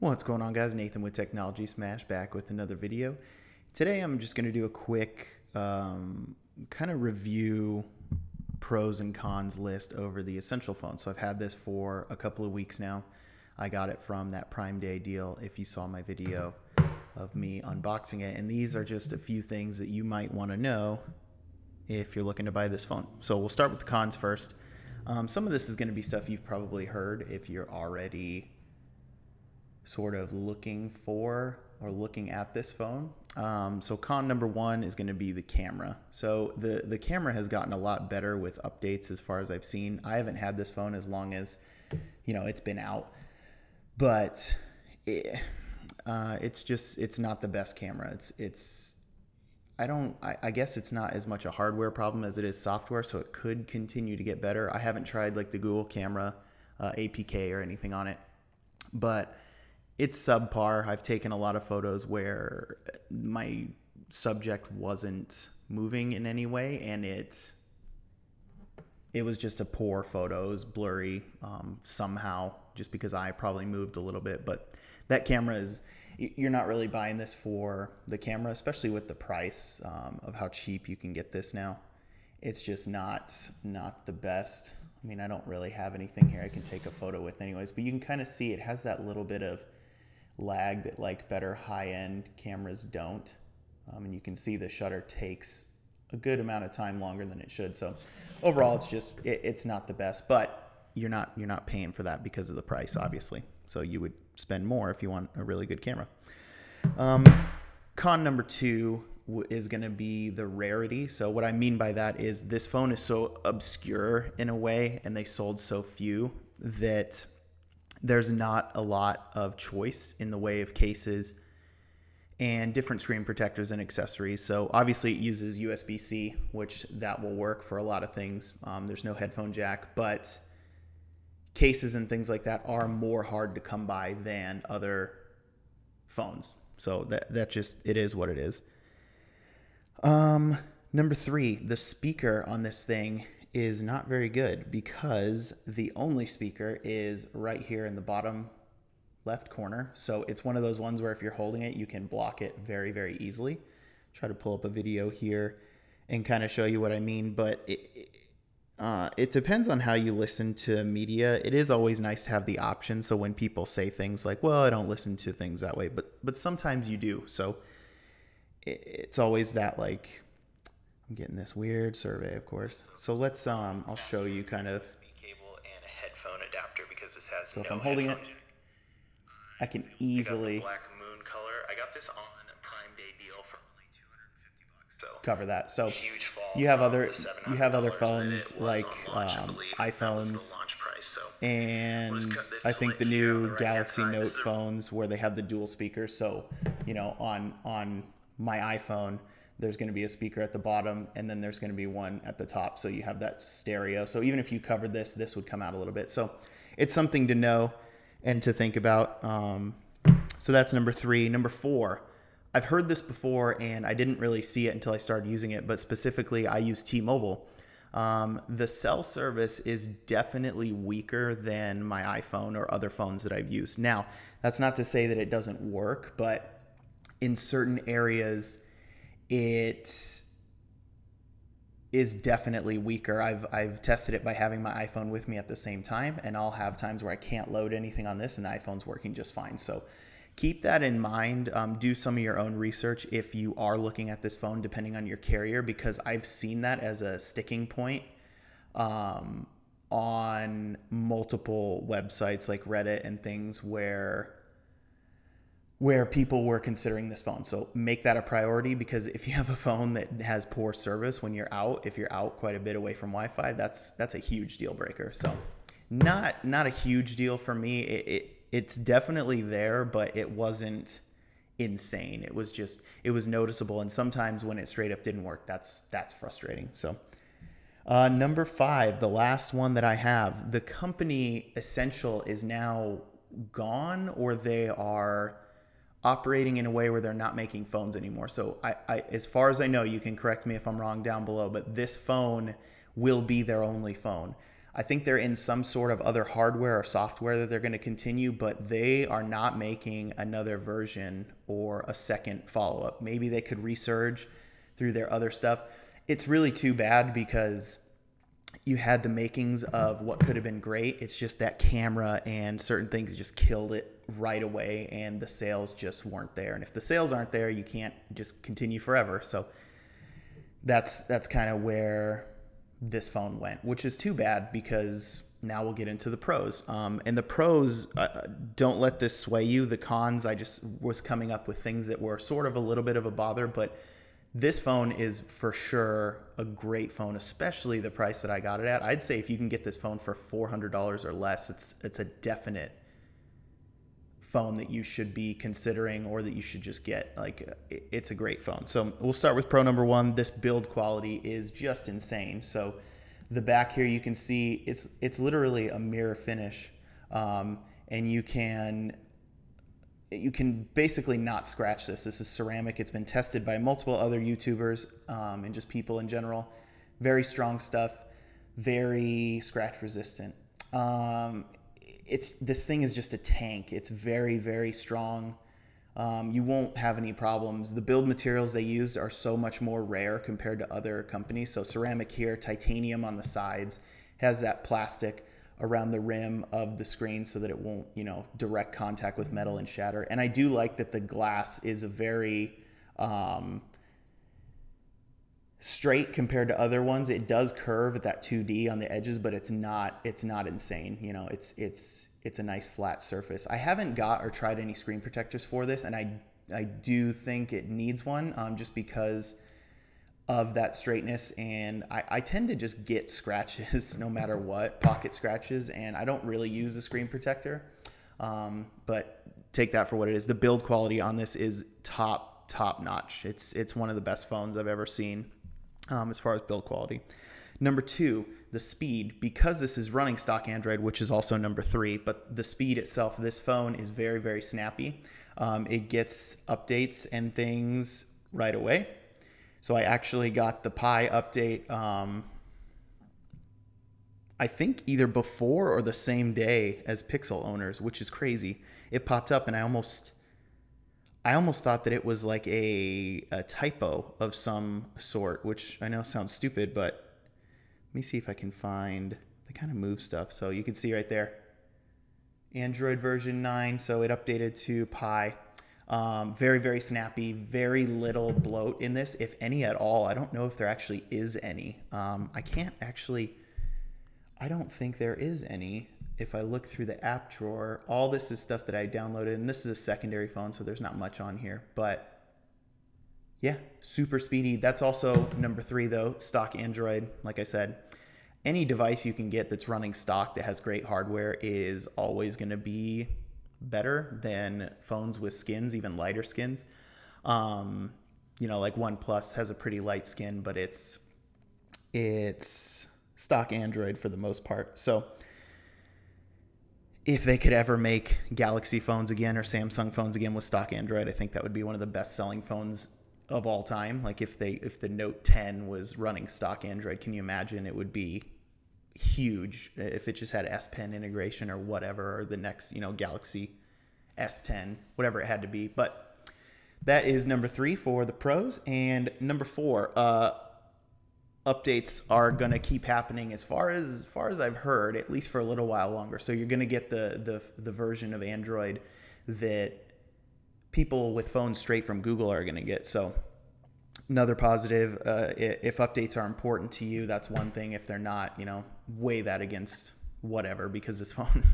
What's going on, guys? Nathan with Technology Smash back with another video. Today I'm just going to do a quick kind of review pros and cons list over the Essential phone. So I've had this for a couple of weeks now. I got it from that Prime Day deal if you saw my video of me unboxing it. And these are just a few things that you might want to know if you're looking to buy this phone. So we'll start with the cons first. Some of this is going to be stuff you've probably heard if you're already sort of looking for or looking at this phone. So con number one is going to be the camera. So the camera has gotten a lot better with updates as far as I've seen. I haven't had this phone as long as, it's been out, but it's not the best camera. I guess it's not as much a hardware problem as it is software, so it could continue to get better. I haven't tried like the Google camera APK or anything on it, but it's subpar. I've taken a lot of photos where my subject wasn't moving in any way, and it was just a poor photo. It was blurry somehow, just because I probably moved a little bit. But that camera is, you're not really buying this for the camera, especially with the price of how cheap you can get this now. It's just not the best. I mean, I don't really have anything here I can take a photo with anyways, but you can kind of see it has that little bit of lag that like better high-end cameras don't. And you can see the shutter takes a good amount of time longer than it should. So overall, it's not the best, but you're not paying for that because of the price, obviously. So you would spend more if you want a really good camera. Con number two is going to be the rarity. So what I mean by that is this phone is so obscure in a way, and they sold so few that there's not a lot of choice in the way of cases and different screen protectors and accessories. So obviously it uses USB-C, which that will work for a lot of things. There's no headphone jack, but cases and things like that are more hard to come by than other phones. So that just, it is what it is. Number three, the speaker on this thing is not very good because the only speaker is right here in the bottom left corner. So it's one of those ones where if you're holding it, you can block it very, very easily. Try to pull up a video here and kind of show you what I mean, but it depends on how you listen to media. It is always nice to have the option. So when people say things like, well, I don't listen to things that way, but sometimes you do. So it's always that, like, I'm getting this weird survey, of course. So let's, I'll show you kind of. Cable and a headphone adapter because this has So if no I'm holding it, headphone jack. I can I got easily the black moon color. I got this on a Prime Day deal for only $250. So cover that. So huge fall you have from other the $700 phones that it was like on launch, I believe. That was iPhones, the launch price. So and we'll just cut this I think the slit here on new the right-hand Galaxy side. Note This is a- phones where they have the dual speakers. So on my iPhone, there's going to be a speaker at the bottom, and then there's going to be one at the top. So you have that stereo. So even if you covered this would come out a little bit. So it's something to know and to think about. So that's number three. Number four, I've heard this before, and I didn't really see it until I started using it, but specifically I use T-Mobile. The cell service is definitely weaker than my iPhone or other phones that I've used. Now, that's not to say that it doesn't work, but in certain areas, it is definitely weaker. I've tested it by having my iPhone with me at the same time, and I'll have times where I can't load anything on this and the iPhone's working just fine. So keep that in mind. Do some of your own research if you are looking at this phone, depending on your carrier, because I've seen that as a sticking point on multiple websites like Reddit and things where people were considering this phone. So make that a priority, because if you have a phone that has poor service when you're out, if you're out quite a bit away from Wi-Fi, that's a huge deal breaker. So not a huge deal for me. It's definitely there, but it wasn't insane. It was noticeable. And sometimes when it straight up didn't work, that's frustrating. So number five, the last one that I have, the company Essential is now gone, or they are operating in a way where they're not making phones anymore. So I as far as I know, you can correct me if I'm wrong down below, but this phone will be their only phone. I think they're in some sort of other hardware or software that they're going to continue, but they are not making another version or a second follow-up. Maybe they could resurge through their other stuff. It's really too bad because you had the makings of what could have been great. It's just that camera and certain things just killed it right away, and the sales just weren't there. And if the sales aren't there, you can't just continue forever. So that's kind of where this phone went, which is too bad because now we'll get into the pros. And the pros, don't let this sway you. The cons, I just was coming up with things that were sort of a little bit of a bother, but this phone is for sure a great phone, especially the price that I got it at. I'd say if you can get this phone for $400 or less, it's a definite phone that you should be considering or that you should just get. Like, it's a great phone. So we'll start with pro number one. This build quality is just insane. So the back here, you can see it's literally a mirror finish, and you can basically not scratch this. This is ceramic. It's been tested by multiple other YouTubers and just people in general. Very strong stuff, very scratch resistant. This thing is just a tank. It's very, very strong. You won't have any problems. The build materials they used are so much more rare compared to other companies. So ceramic here, titanium on the sides, has that plastic around the rim of the screen so that it won't, direct contact with metal and shatter. And I do like that the glass is a very straight compared to other ones. It does curve at that 2D on the edges, but it's not insane. It's a nice flat surface. I haven't got or tried any screen protectors for this, and I do think it needs one just because of that straightness, and I tend to just get scratches no matter what, pocket scratches, and I don't really use a screen protector, but take that for what it is. The build quality on this is top notch. It's one of the best phones I've ever seen as far as build quality. Number two, the speed. Because this is running stock Android, which is also number three, but the speed itself, this phone is very, very snappy. It gets updates and things right away. So I actually got the Pi update, I think either before or the same day as Pixel owners, which is crazy. It popped up and I almost thought that it was like a typo of some sort, which I know sounds stupid, but let me see if I can find, they kind of move stuff. So you can see right there, Android version 9. So it updated to Pi. Very, very snappy, very little bloat in this, if any at all. I don't know if there actually is any. I don't think there is any. If I look through the app drawer, all this is stuff that I downloaded, and this is a secondary phone, so there's not much on here, but yeah, super speedy. That's also number three though, stock Android. Like I said, any device you can get that's running stock that has great hardware is always going to be better than phones with skins, even lighter skins. Like OnePlus has a pretty light skin, but it's stock Android for the most part. So if they could ever make Galaxy phones again or Samsung phones again with stock Android, I think that would be one of the best selling phones of all time. Like if the Note 10 was running stock Android, can you imagine? It would be huge if it just had S Pen integration or whatever, or the next, Galaxy S10, whatever it had to be. But that is number three for the pros. And number four, updates are going to keep happening as far as I've heard, at least for a little while longer. So you're going to get the version of Android that people with phones straight from Google are going to get. So another positive, if updates are important to you, that's one thing. If they're not, weigh that against whatever, because this phone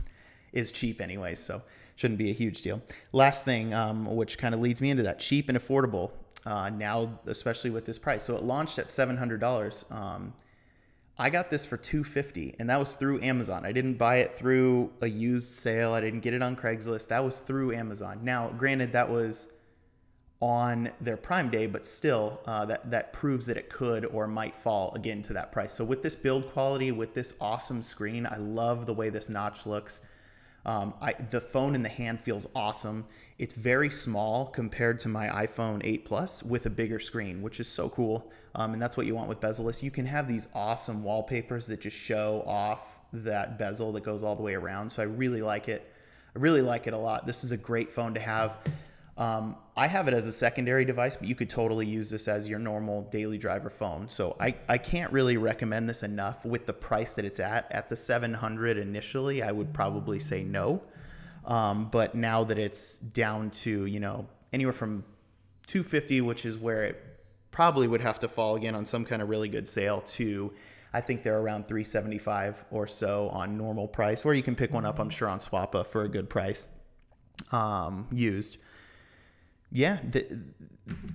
is cheap anyway, so shouldn't be a huge deal. Last thing, which kind of leads me into that, cheap and affordable now, especially with this price. So it launched at $700. I got this for $250, and that was through Amazon. I didn't buy it through a used sale. I didn't get it on Craigslist. That was through Amazon. Now, granted, that was on their Prime Day, but still, that proves that it could or might fall again to that price. So with this build quality, with this awesome screen, I love the way this notch looks. The phone in the hand feels awesome. It's very small compared to my iPhone 8 Plus with a bigger screen, which is so cool. And that's what you want with bezel-less. You can have these awesome wallpapers that just show off that bezel that goes all the way around. So I really like it. I really like it a lot. This is a great phone to have. I have it as a secondary device, but you could totally use this as your normal daily driver phone. So I can't really recommend this enough with the price that it's at. At the 700 initially, I would probably say no. But now that it's down to, you know, anywhere from 250, which is where it probably would have to fall again on some kind of really good sale, to I think they're around 375 or so on normal price, or you can pick one up, I'm sure, on Swappa for a good price, used. Yeah,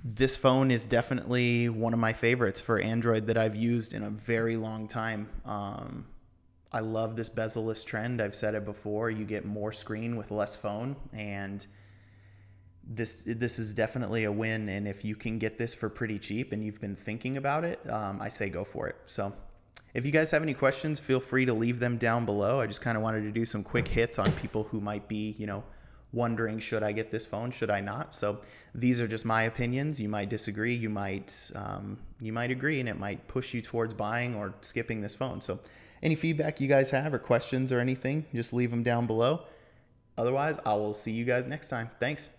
this phone is definitely one of my favorites for Android that I've used in a very long time. I love this bezel-less trend. I've said it before. You get more screen with less phone, and this is definitely a win. And if you can get this for pretty cheap and you've been thinking about it, I say go for it. So if you guys have any questions, feel free to leave them down below. I just kind of wanted to do some quick hits on people who might be, you know, wondering, should I get this phone? Should I not? So these are just my opinions. You might disagree. You might agree, and it might push you towards buying or skipping this phone. So any feedback you guys have or questions or anything, just leave them down below. Otherwise, I will see you guys next time. Thanks.